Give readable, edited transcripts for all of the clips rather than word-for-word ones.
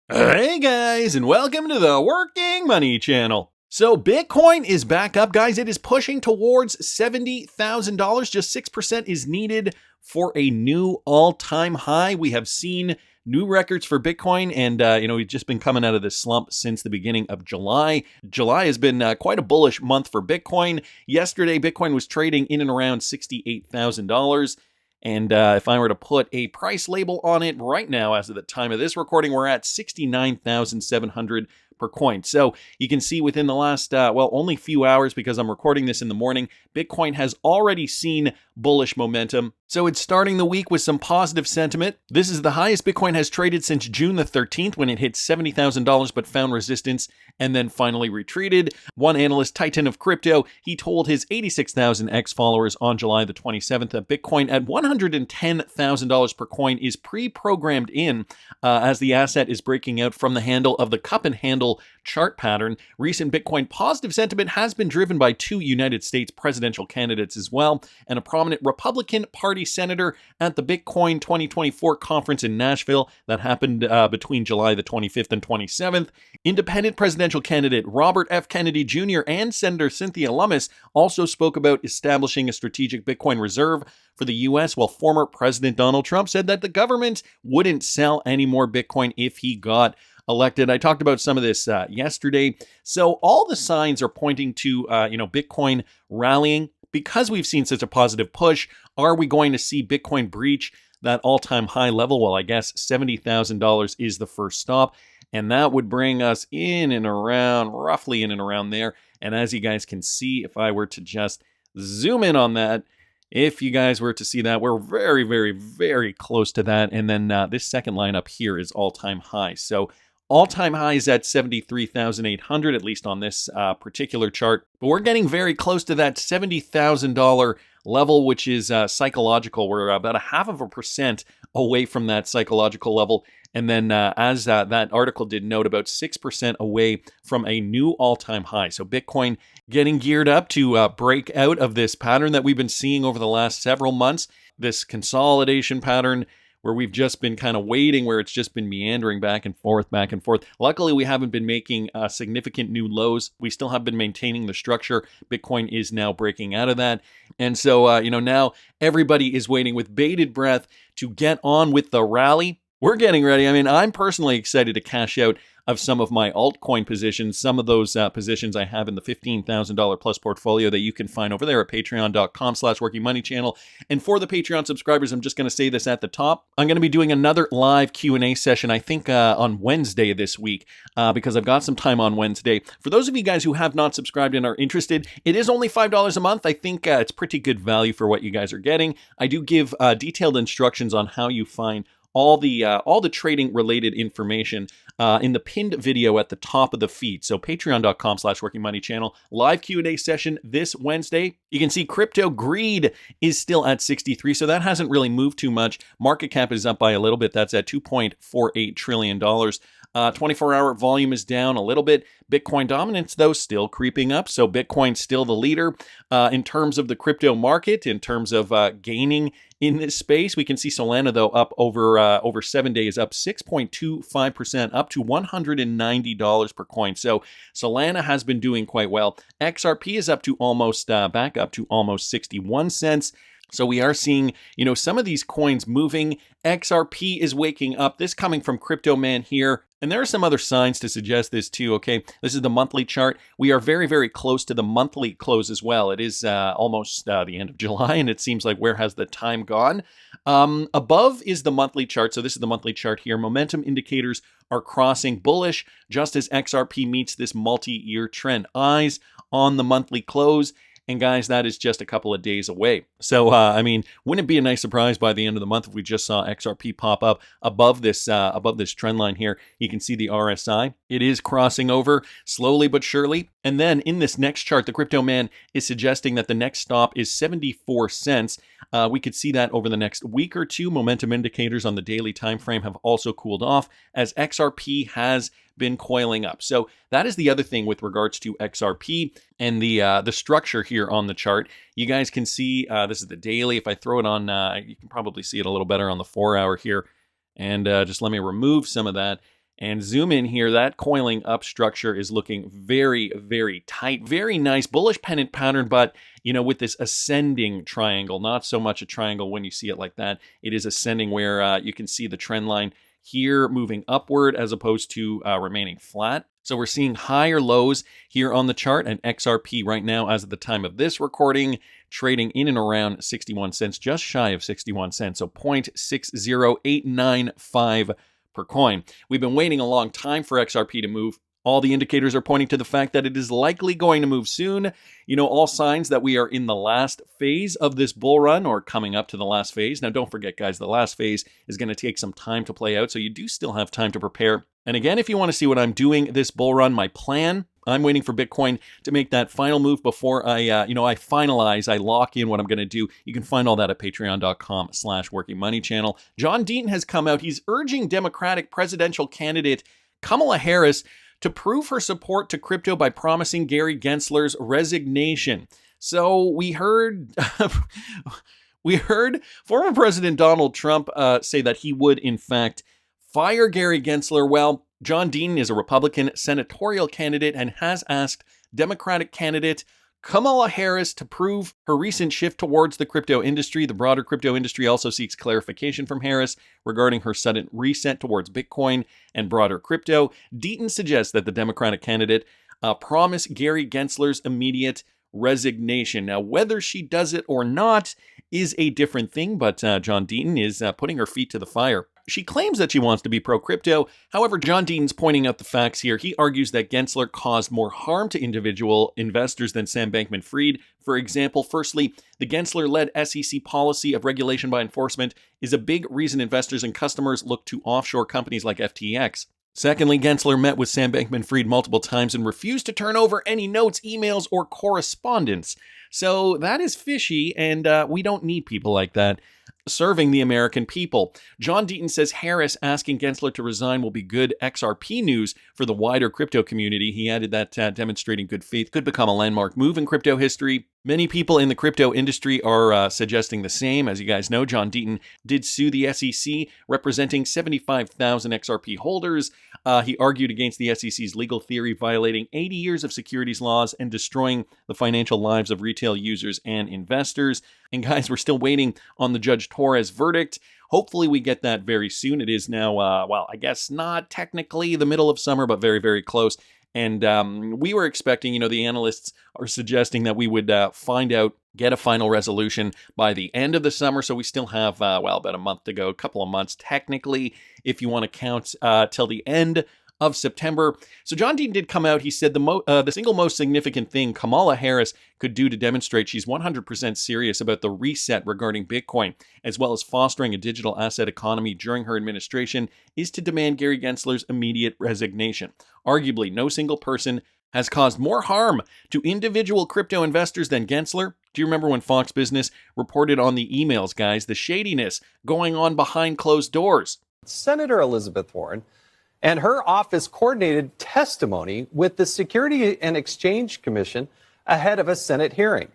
Hey guys, and welcome to the Working Money Channel. So Bitcoin is back up, guys. It is pushing towards $70,000. Just 6% is needed for a new all-time high. We have seen new records for Bitcoin, and we've just been coming out of this slump since the beginning of July. July has been quite a bullish month for Bitcoin. Yesterday, Bitcoin was trading in and around $68,000. And if I were to put a price label on it right now, as of the time of this recording, we're at $69,700 per coin. So you can see within the last, only few hours, because I'm recording this in the morning, Bitcoin has already seen bullish momentum. So it's starting the week with some positive sentiment. This is the highest Bitcoin has traded since June the 13th, when it hit $70,000 but found resistance and then finally retreated. One analyst, Titan of Crypto, he told his 86,000 X followers on July the 27th that Bitcoin at $110,000 per coin is pre-programmed in as the asset is breaking out from the handle of the cup and handle chart pattern. Recent Bitcoin positive sentiment has been driven by two United States presidential candidates as well, and a prominent Republican Party senator at the Bitcoin 2024 conference in Nashville that happened between July the 25th and 27th. Independent presidential candidate Robert F. Kennedy Jr. and Senator Cynthia Lummis also spoke about establishing a strategic Bitcoin reserve for the U.S., while former President Donald Trump said that the government wouldn't sell any more Bitcoin if he got elected. I talked about some of this yesterday. So all the signs are pointing to, Bitcoin rallying. Because we've seen such a positive push, are we going to see Bitcoin breach that all-time high level? Well, I guess $70,000 is the first stop, and that would bring us roughly in and around there. And as you guys can see, if I were to just zoom in on that, if you guys were to see that, we're very, very, very close to that. And then this second line up here is all-time high. So all-time high is at 73,800, at least on this particular chart. But we're getting very close to that $70,000 level, which is psychological. We're about 0.5% away from that psychological level. And then as that article did note, about 6% away from a new all-time high. So Bitcoin getting geared up to break out of this pattern that we've been seeing over the last several months, this consolidation pattern, where we've just been kind of waiting, where it's just been meandering back and forth, back and forth. Luckily, we haven't been making significant new lows. We still have been maintaining the structure. Bitcoin is now breaking out of that. And so, now everybody is waiting with bated breath to get on with the rally. We're getting ready. I mean, I'm personally excited to cash out of some of my altcoin positions. Some of those positions I have in the $15,000 plus portfolio that you can find over there at patreon.com/workingmoneychannel. And for the Patreon subscribers, I'm just going to say this at the top. I'm going to be doing another live Q&A session, I think on Wednesday this week, because I've got some time on Wednesday. For those of you guys who have not subscribed and are interested, it is only $5 a month. I think it's pretty good value for what you guys are getting. I do give detailed instructions on how you find all the trading related information in the pinned video at the top of the feed. So patreon.com/workingmoneychannel, live Q&A session this Wednesday. You can see crypto greed is still at 63, so that hasn't really moved too much. Market cap is up by a little bit. That's at $2.48 trillion. 24-hour volume is down a little bit. Bitcoin dominance, though, still creeping up. So Bitcoin's still the leader in terms of the crypto market, in terms of gaining in this space. We can see Solana, though, up over 7 days, up 6.25%, up to $190 per coin. So Solana has been doing quite well. XRP is up to back up to almost 61 cents. So we are seeing, some of these coins moving. XRP is waking up. This coming from Crypto Man here. And there are some other signs to suggest this too, okay? This is the monthly chart. We are very, very close to the monthly close as well. It is almost the end of July, and it seems like where has the time gone? Above is the monthly chart. So this is the monthly chart here. Momentum indicators are crossing bullish just as XRP meets this multi-year trend. Eyes on the monthly close. And guys, that is just a couple of days away. So, wouldn't it be a nice surprise by the end of the month if we just saw XRP pop up above this trend line here? You can see the RSI. It is crossing over slowly but surely. And then in this next chart, the Crypto Man is suggesting that the next stop is 74 cents. We could see that over the next week or two. Momentum indicators on the daily time frame have also cooled off as XRP has been coiling up. So that is the other thing with regards to XRP and the structure here on the chart. You guys can see this is the daily. If I throw it on, you can probably see it a little better on the 4 hour here. And just let me remove some of that. And zoom in here, that coiling up structure is looking very, very tight. Very nice bullish pennant pattern, but with this ascending triangle, not so much a triangle when you see it like that. It is ascending where you can see the trend line here moving upward as opposed to remaining flat. So we're seeing higher lows here on the chart, and XRP right now, as of the time of this recording, trading in and around 61 cents, just shy of 61 cents. So 0.60895 per coin. We've been waiting a long time for XRP to move. All the indicators are pointing to the fact that it is likely going to move soon. All signs that we are in the last phase of this bull run or coming up to the last phase. Now, don't forget, guys, the last phase is going to take some time to play out, so you do still have time to prepare. And again, if you want to see what I'm doing this bull run, my plan, I'm waiting for Bitcoin to make that final move before I finalize, I lock in what I'm going to do. You can find all that at patreon.com/workingmoneychannel. John Deaton has come out. He's urging Democratic presidential candidate Kamala Harris to prove her support to crypto by promising Gary Gensler's resignation. So we heard former President Donald Trump say that he would, in fact, fire Gary Gensler. Well, John Deaton is a Republican senatorial candidate and has asked Democratic candidate Kamala Harris to prove her recent shift towards the crypto industry. The broader crypto industry also seeks clarification from Harris regarding her sudden reset towards Bitcoin and broader crypto. Deaton suggests that the Democratic candidate promise Gary Gensler's immediate resignation. Now, whether she does it or not is a different thing, but John Deaton is putting her feet to the fire. She claims that she wants to be pro-crypto. However, John Deaton's pointing out the facts here. He argues that Gensler caused more harm to individual investors than Sam Bankman-Fried. For example, firstly, the Gensler-led SEC policy of regulation by enforcement is a big reason investors and customers look to offshore companies like FTX. Secondly, Gensler met with Sam Bankman-Fried multiple times and refused to turn over any notes, emails, or correspondence. So that is fishy, and we don't need people like that serving the American people. John Deaton says Harris asking Gensler to resign will be good XRP news for the wider crypto community. He added that demonstrating good faith could become a landmark move in crypto history. Many people in the crypto industry are suggesting the same. As you guys know, John Deaton did sue the SEC, representing 75,000 XRP holders. He argued against the SEC's legal theory, violating 80 years of securities laws and destroying the financial lives of retail users and investors. And guys, we're still waiting on the Judge Torres verdict. Hopefully we get that very soon. It is now, I guess not technically the middle of summer, but very, very close. And we were expecting, the analysts are suggesting that we would find out, get a final resolution by the end of the summer. So we still have, about a month to go, a couple of months technically, if you want to count till the end of September. So John Deaton did come out. He said the single most significant thing Kamala Harris could do to demonstrate she's 100% serious about the reset regarding Bitcoin, as well as fostering a digital asset economy during her administration, is to demand Gary Gensler's immediate resignation. Arguably, no single person has caused more harm to individual crypto investors than Gensler. Do you remember when Fox Business reported on the emails, guys, the shadiness going on behind closed doors? Senator Elizabeth Warren and her office coordinated testimony with the Security and Exchange Commission ahead of a Senate hearing.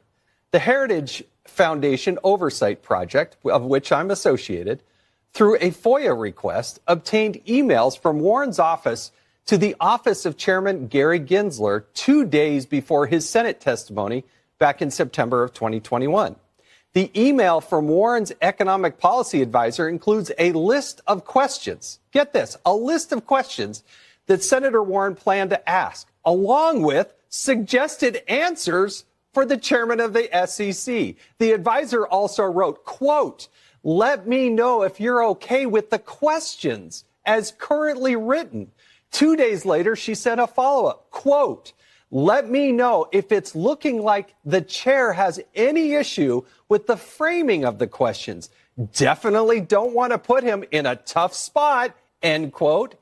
The Heritage Foundation Oversight Project, of which I'm associated, through a FOIA request, obtained emails from Warren's office to the office of Chairman Gary Gensler 2 days before his Senate testimony back in September of 2021. The email from Warren's economic policy advisor includes a list of questions. Get this, a list of questions that Senator Warren planned to ask, along with suggested answers for the chairman of the SEC. The advisor also wrote, quote, "Let me know if you're okay with the questions as currently written." 2 days later, she sent a follow-up, quote, "Let me know if it's looking like the chair has any issue with the framing of the questions. Definitely don't want to put him in a tough spot," end quote.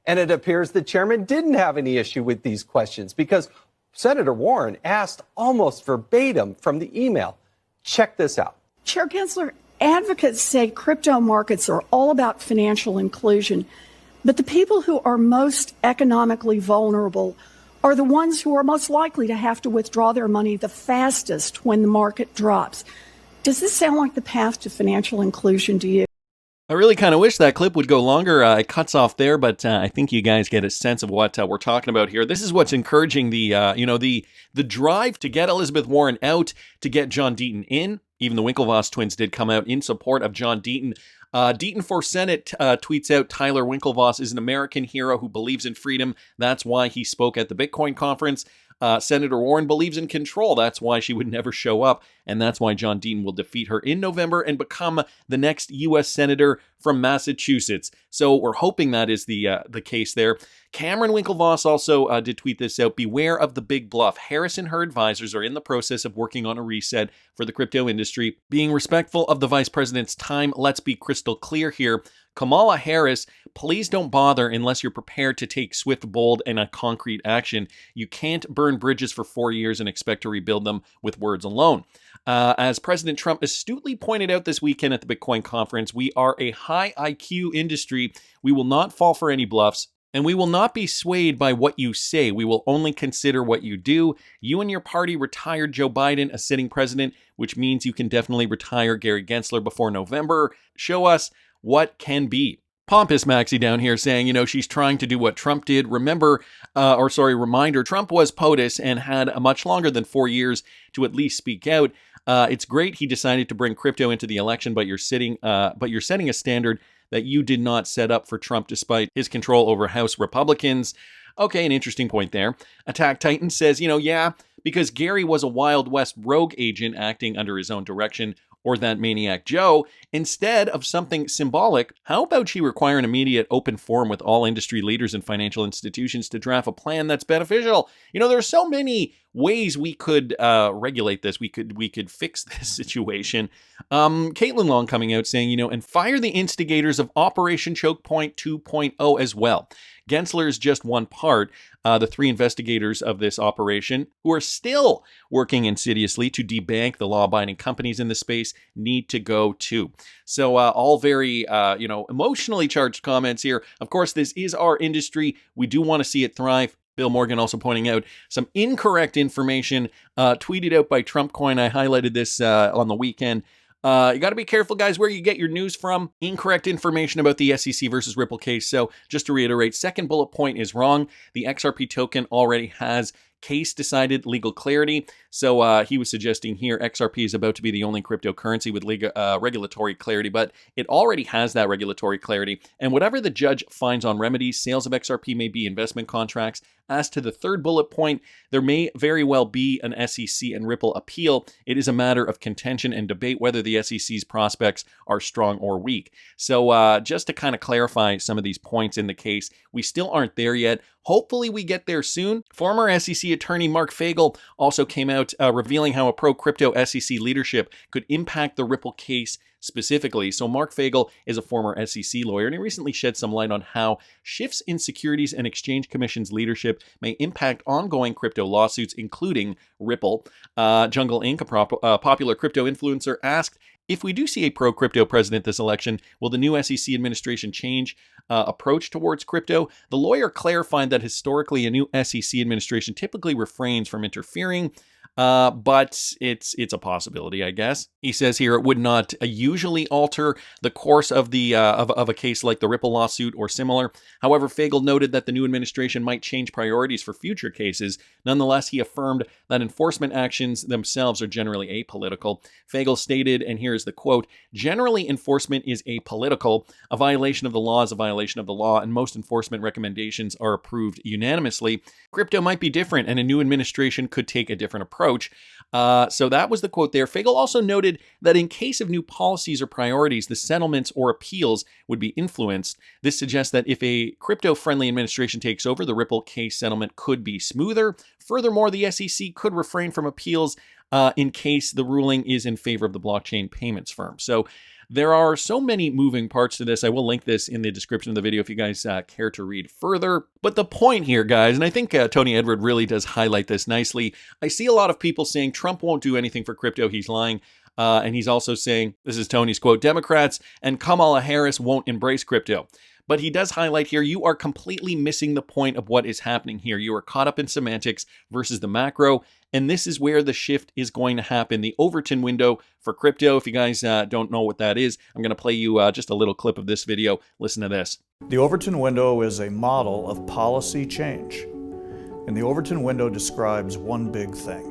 And it appears the chairman didn't have any issue with these questions because Senator Warren asked almost verbatim from the email. Check this out. Chair Gensler, advocates say crypto markets are all about financial inclusion, but the people who are most economically vulnerable are the ones who are most likely to have to withdraw their money the fastest when the market drops. Does this sound like the path to financial inclusion to you? I really kind of wish that clip would go longer. It cuts off there, but I think you guys get a sense of what we're talking about here. This is what's encouraging the drive to get Elizabeth Warren out, to get John Deaton in. Even the Winklevoss twins did come out in support of John Deaton. Deaton for Senate tweets out, Tyler Winklevoss is an American hero who believes in freedom. That's why he spoke at the Bitcoin conference. Senator Warren believes in control. That's why she would never show up. And that's why John Deaton will defeat her in November and become the next U.S. Senator from Massachusetts. So we're hoping that is the case there. Cameron Winklevoss also did tweet this out. Beware of the big bluff. Harris and her advisors are in the process of working on a reset for the crypto industry. Being respectful of the vice president's time, let's be crystal clear here. Kamala Harris, please don't bother unless you're prepared to take swift, bold, and concrete action. You can't burn bridges for 4 years and expect to rebuild them with words alone. As President Trump astutely pointed out this weekend at the Bitcoin conference, we are a high IQ industry. We will not fall for any bluffs, and we will not be swayed by what you say. We will only consider what you do. You and your party retired Joe Biden, a sitting president, which means you can definitely retire Gary Gensler before November. Show us what can be. Pompous Maxi down here saying, she's trying to do what Trump did. Reminder, Trump was POTUS and had much longer than 4 years to at least speak out. It's great he decided to bring crypto into the election, but you're setting a standard that you did not set up for Trump despite his control over House Republicans. Okay, an interesting point there. Attack Titan says, because Gary was a Wild West rogue agent acting under his own direction, or that maniac Joe, instead of something symbolic, how about she require an immediate open forum with all industry leaders and financial institutions to draft a plan that's beneficial? There are so many ways we could regulate this. We could fix this situation. Caitlin Long coming out saying, and fire the instigators of Operation Choke Point 2.0 as well. Gensler is just one part. The 3 investigators of this operation, who are still working insidiously to debank the law-abiding companies in the space, need to go too. So all very, emotionally charged comments here. Of course, this is our industry. We do want to see it thrive. Bill Morgan also pointing out some incorrect information tweeted out by Trump Coin. I highlighted this on the weekend. You got to be careful, guys, where you get your news from. Incorrect information about the SEC versus Ripple case. So just to reiterate, second bullet point is wrong. The XRP token already has case decided legal clarity. So he was suggesting here XRP is about to be the only cryptocurrency with regulatory clarity, but it already has that regulatory clarity. And whatever the judge finds on remedies, sales of XRP may be investment contracts. As to the third bullet point, there may very well be an SEC and Ripple appeal. It is a matter of contention and debate whether the SEC's prospects are strong or weak. So just to kind of clarify some of these points in the case, we still aren't there yet. Hopefully we get there soon. Former SEC attorney Mark Fagel also came out revealing how a pro-crypto SEC leadership could impact the Ripple case specifically. So Mark Fagel is a former SEC lawyer, and he recently shed some light on how shifts in Securities and Exchange Commission's leadership may impact ongoing crypto lawsuits, including Ripple. Jungle Inc., a popular crypto influencer, asked, if we do see a pro-crypto president this election, will the new SEC administration change approach towards crypto? The lawyer clarified that historically a new SEC administration typically refrains from interfering, but it's a possibility, I guess. He says here it would not usually alter the course of the of a case like the Ripple lawsuit or similar. However, Fagel noted that the new administration might change priorities for future cases. Nonetheless, he affirmed that enforcement actions themselves are generally apolitical. Fagel stated, and here's the quote, "Generally, enforcement is apolitical. A violation of the law is a violation of the law, and most enforcement recommendations are approved unanimously. Crypto might be different, and a new administration could take a different approach." So that was the quote there. Fagel also noted that in case of new policies or priorities, the settlements or appeals would be influenced. This suggests that if a crypto-friendly administration takes over, the Ripple case settlement could be smoother. Furthermore, the SEC could refrain from appeals in case the ruling is in favor of the blockchain payments firm. So there are so many moving parts to this. I will link this in the description of the video if you guys care to read further. But the point here, guys, and I think Tony Edward really does highlight this nicely. I see a lot of people saying Trump won't do anything for crypto. He's lying. And he's also saying, this is Tony's quote, Democrats and Kamala Harris won't embrace crypto. But he does highlight here, you are completely missing the point of what is happening here. You are caught up in semantics versus the macro. And this is where the shift is going to happen. The Overton window for crypto. If you guys don't know what that is, I'm going to play you just a little clip of this video. Listen to this. The Overton window is a model of policy change. And the Overton window describes one big thing.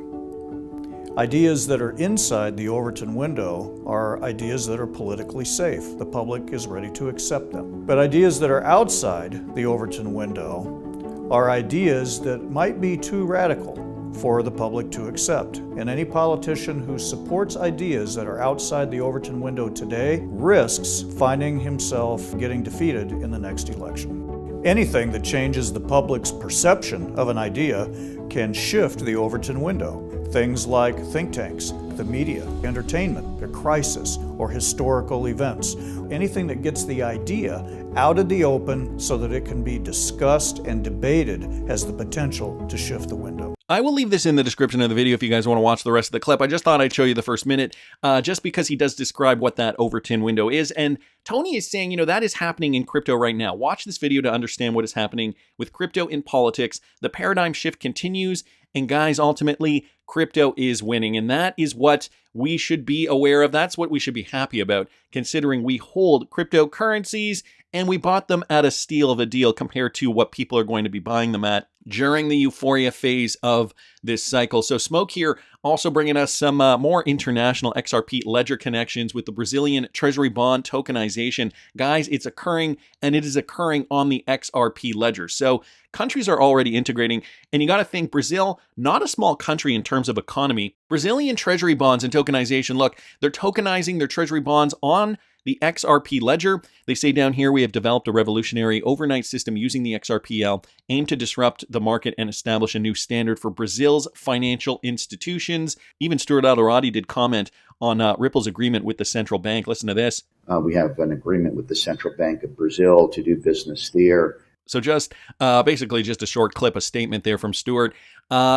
Ideas that are inside the Overton window are ideas that are politically safe. The public is ready to accept them. But ideas that are outside the Overton window are ideas that might be too radical for the public to accept. And any politician who supports ideas that are outside the Overton window today risks finding himself getting defeated in the next election. Anything that changes the public's perception of an idea can shift the Overton window. Things like think tanks, the media, entertainment, a crisis, or historical events. Anything that gets the idea out of the open so that it can be discussed and debated has the potential to shift the window. I will leave this in the description of the video if you guys want to watch the rest of the clip. I just thought I'd show you the first minute just because he does describe what that Overton window is. And Tony is saying, that is happening in crypto right now. Watch this video to understand what is happening with crypto in politics. The paradigm shift continues. And guys, ultimately, crypto is winning. And that is what we should be aware of. That's what we should be happy about, considering we hold cryptocurrencies and we bought them at a steal of a deal compared to what people are going to be buying them at during the euphoria phase of this cycle. So Smoke here also bringing us some more international XRP ledger connections with the Brazilian Treasury bond tokenization. Guys, it's occurring, and it is occurring on the XRP ledger. So countries are already integrating, and you got to think Brazil, not a small country in terms of economy. Brazilian Treasury bonds and tokenization, look, they're tokenizing their Treasury bonds on the XRP ledger. They say down here, we have developed a revolutionary overnight system using the XRPL, aimed to disrupt the market and establish a new standard for Brazil's financial institutions. Even Stuart Alderati did comment on Ripple's agreement with the central bank. Listen to this. We have an agreement with the Central Bank of Brazil to do business there. So just basically just a short clip, a statement there from Stuart.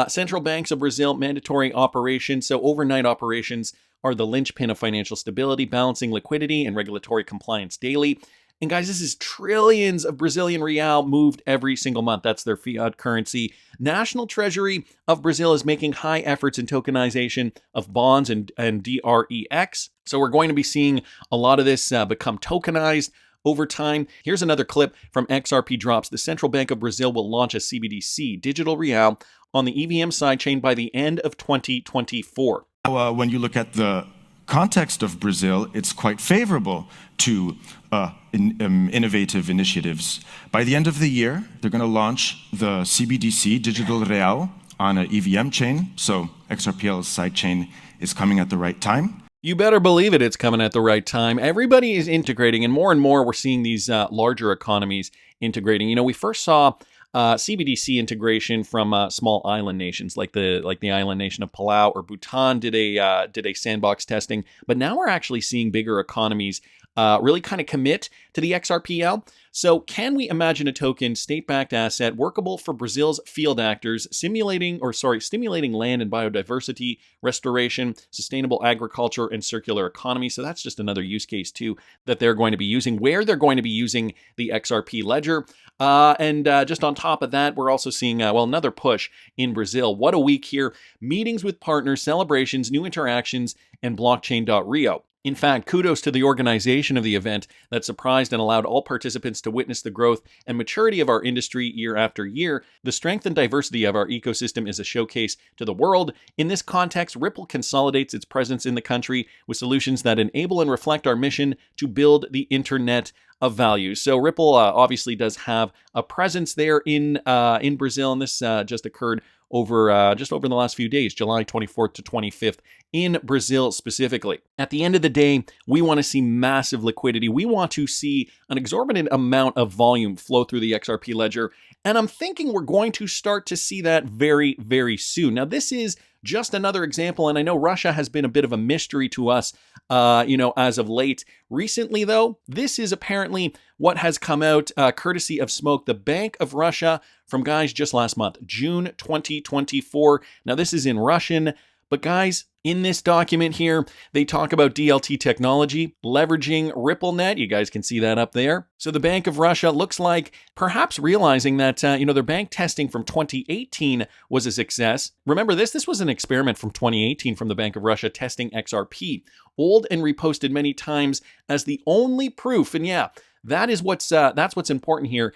Central banks of Brazil, mandatory operations. So overnight operations are the linchpin of financial stability, balancing liquidity and regulatory compliance daily. And guys, this is trillions of Brazilian real moved every single month. That's their fiat currency. National Treasury of Brazil is making high efforts in tokenization of bonds and DREX. So we're going to be seeing a lot of this become tokenized over time. Here's another clip from XRP Drops. The Central Bank of Brazil will launch a CBDC, digital real, on the EVM sidechain by the end of 2024. When you look at the context of Brazil, it's quite favorable to innovative initiatives. By the end of the year, they're going to launch the CBDC, digital real, on an EVM chain. So XRPL's sidechain is coming at the right time. You better believe it, it's coming at the right time. Everybody is integrating, and more we're seeing these larger economies integrating. We first saw CBDC integration from small island nations like the island nation of Palau or Bhutan did a sandbox testing, but now we're actually seeing bigger economies really kind of commit to the XRPL. So can we imagine a token, state-backed asset, workable for Brazil's field actors, stimulating land and biodiversity restoration, sustainable agriculture, and circular economy? So that's just another use case too that they're going to be using, where they're going to be using the XRP ledger. And just on top of that, we're also seeing, another push in Brazil. What a week here. Meetings with partners, celebrations, new interactions, and blockchain.rio. In fact, kudos to the organization of the event that surprised and allowed all participants to witness the growth and maturity of our industry year after year. The strength and diversity of our ecosystem is a showcase to the world. In this context, Ripple consolidates its presence in the country with solutions that enable and reflect our mission to build the Internet of Value. So Ripple obviously does have a presence there in Brazil, and this just occurred over the last few days, July 24th to 25th in Brazil specifically. At the end of the day, we want to see massive liquidity. We want to see an exorbitant amount of volume flow through the XRP ledger, and I'm thinking we're going to start to see that very, very soon. Now, this is just another example, and I know Russia has been a bit of a mystery to us, as of late. Recently, though, this is apparently what has come out courtesy of Smoke, the Bank of Russia, from guys just last month, June 2024. Now, this is in Russian, But guys, in this document here, they talk about DLT technology, leveraging RippleNet. You guys can see that up there. So the Bank of Russia looks like perhaps realizing that, their bank testing from 2018 was a success. Remember this was an experiment from 2018 from the Bank of Russia testing XRP, old and reposted many times as the only proof. And yeah, that's what's important here.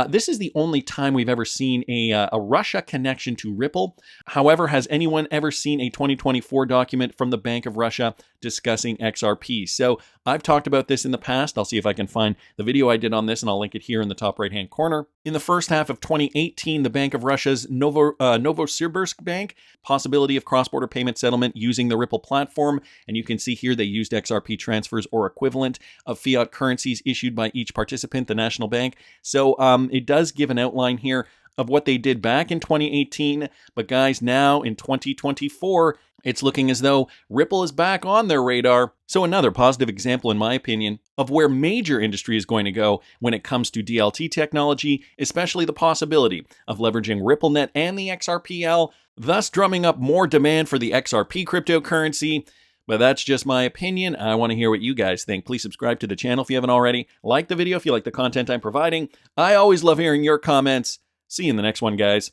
This is the only time we've ever seen a Russia connection to Ripple. However, has anyone ever seen a 2024 document from the Bank of Russia discussing XRP? So I've talked about this in the past. I'll see if I can find the video I did on this, and I'll link it here in the top right-hand corner. In the first half of 2018, the Bank of Russia's Novosibirsk Bank, possibility of cross-border payment settlement using the Ripple platform. And you can see here they used XRP transfers or equivalent of fiat currencies issued by each participant, the national bank. So it does give an outline here of what they did back in 2018. But guys, now in 2024, it's looking as though Ripple is back on their radar. So another positive example, in my opinion, of where major industry is going to go when it comes to DLT technology, especially the possibility of leveraging RippleNet and the XRPL, thus drumming up more demand for the XRP cryptocurrency. But that's just my opinion. I want to hear what you guys think. Please subscribe to the channel if you haven't already. Like the video if you like the content I'm providing. I always love hearing your comments. See you in the next one, guys.